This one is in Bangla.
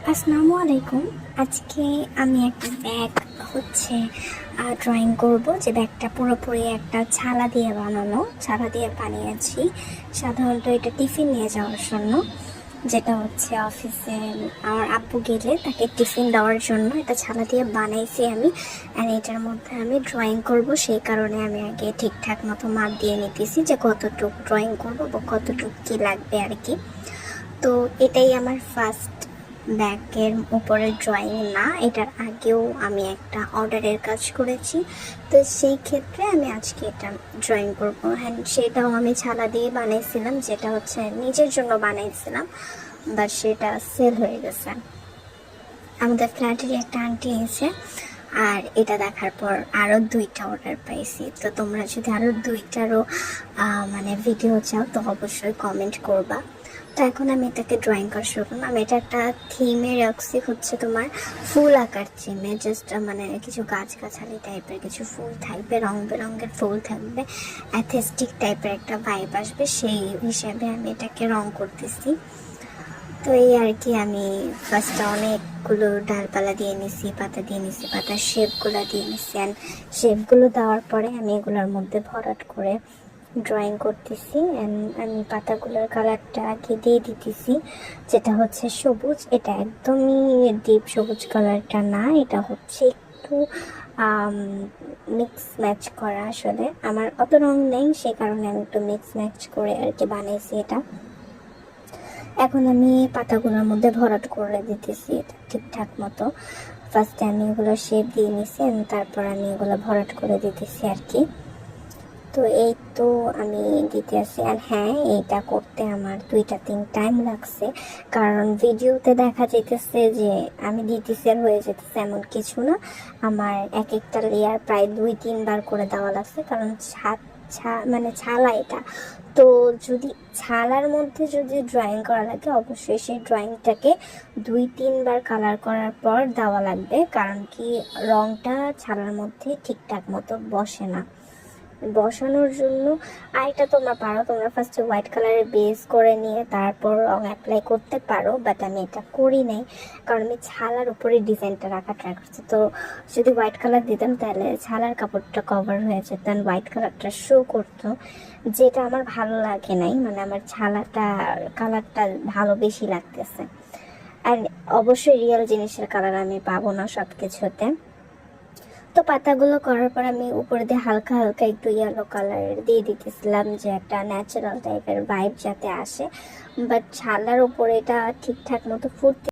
আসসালামু আলাইকুম। আজকে আমি একটা ব্যাগ ড্রয়িং করব, যে ব্যাগটা পুরোপুরি একটা ছালা দিয়ে বানানো, ছালা দিয়ে বানিয়েছি। সাধারণত এটা টিফিন নিয়ে যাওয়ার জন্য, যেটা অফিসে আমার আব্বু গেলে তাকে টিফিন দেওয়ার জন্য এটা ছালা দিয়ে বানাইছি আমি। অ্যান্ড এটার মধ্যে আমি ড্রয়িং করব, সেই কারণে আমি আগে ঠিকঠাক মতো মাপ দিয়ে নিতেছি যে কতটুকু ড্রয়িং করব বা কতটুকু কী লাগবে আর কি। তো এটাই আমার ফার্স্ট ব্যাগের উপরে ড্রয়িং না, এটার আগেও আমি একটা অর্ডারের কাজ করেছি। তো সেই ক্ষেত্রে আমি আজকে এটা ড্রয়িং করবো। হ্যাঁ, সেটাও আমি ছালা দিয়ে বানিয়েছিলাম, যেটা নিজের জন্য বানিয়েছিলাম, বাট সেটা সেল হয়ে গেছে। আমাদের ফ্ল্যাটেরই একটা আন্টি এসে, আর এটা দেখার পর আরও 2টা অর্ডার পাইছি। তো তোমরা যদি আরও 2টারও ভিডিও চাও তো অবশ্যই কমেন্ট করবা। তো এখন আমি এটাকে ড্রয়িং করা শুরু করলাম। আমি এটা একটা থিমে রাখছি, তোমার ফুল আঁকার থিমে। জাস্ট কিছু গাছগাছালি টাইপের কিছু ফুল থাকবে, রং বেরঙের ফুল থাকবে, অ্যাথেস্টিক টাইপের একটা ভাইব আসবে, সেই হিসাবে আমি এটাকে রং করতেছি। তো এই আর কি, আমি ফার্স্টে অনেকগুলো ডালপালা দিয়ে নিছি, পাতা দিয়ে নিছি, পাতার শেপগুলো দিয়ে নিছি। অ্যান্ড শেপগুলো দেওয়ার পরে আমি এগুলোর মধ্যে ভরাট করে ড্রয়িং করতেছি। অ্যান্ড আমি পাতাগুলোর কালারটা আগে দিয়ে দিতেছি, যেটা সবুজ। এটা একদমই ডিপ সবুজ কালারটা না, এটা একটু মিক্স ম্যাচ করা। আসলে আমার অত রং নেই, সেই কারণে আমি একটু মিক্স ম্যাচ করে আর কি বানিয়েছি এটা। এখন আমি পাতাগুলোর মধ্যে ভরাট করে দিতেছি এটা ঠিকঠাক মতো। ফার্স্টে আমি এগুলো শেপ দিয়ে নিছি, তারপর আমি এগুলো ভরাট করে দিতেছি আর কি। তো এই তো আমি দিতে আসি। আর হ্যাঁ, এইটা করতে আমার 2-3 টাইম লাগছে, কারণ ভিডিওতে দেখা যেতেছে যে আমি দিতেছি আর হয়ে যেতেছে, এমন কিছু না। আমার এক একটা লেয়ার প্রায় 2-3 বার করে দেওয়া লাগছে, কারণ ছালা এটা। তো যদি ছালার মধ্যে যদি ড্রয়িং করা লাগে, অবশ্যই সেই ড্রয়িংটাকে 2-3 বার কালার করার পর দেওয়া লাগবে, কারণ কি রংটা ছালার মধ্যে ঠিকঠাক মতো বসে না। বসানোর জন্য আর এটা তোমরা ফার্স্টে হোয়াইট কালারের বেস করে নিয়ে তারপর রং অ্যাপ্লাই করতে পারো, বাট আমি এটা করি নাই, কারণ আমি ছালার উপরে ডিজাইনটা রাখা ট্রাই করছি। তো যদি হোয়াইট কালার দিতাম তাহলে ছালার কাপড়টা কভার হয়ে যেত, হোয়াইট কালারটা শো করতো, যেটা আমার ভালো লাগে নাই। আমার কালারটা ভালো বেশি লাগতেছে। আর অবশ্যই রিয়েল জিনিসের কালার আমি পাবো না সব কিছুতে। তো পাতাগুলো করার পর আমি উপরে দিয়ে হালকা হালকা একটু ইয়েলো কালার দিয়ে দিতেছিলাম, যে একটা ন্যাচারাল টাইপের ভাইব যাতে আসে। বাট ছালার উপরে এটা ঠিকঠাক মতো ফুটতে